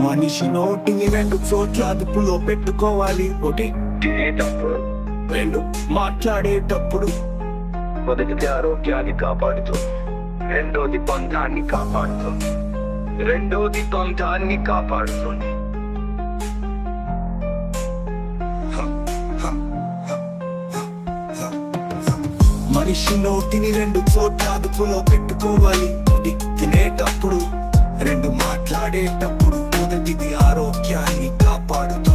మనిషి నోటిని రెండు చోట్ల అదుపులో పెట్టుకోవాలి. ఒకటి తినేటప్పుడు, రెండు మాట్లాడేటప్పుడు. మొదటిది ఆరోగ్యాన్ని కాపాడుతూ, రెండోది బంధాన్ని కాపాడుతుంది. మనిషి నోటిని రెండు చోట్ల అదుపులో పెట్టుకోవాలి. ఒకటి తినేటప్పుడు, రెండు మాట్లాడేటప్పుడు. మొదటిది ఆరోగ్యాన్ని కాపాడుతుంది.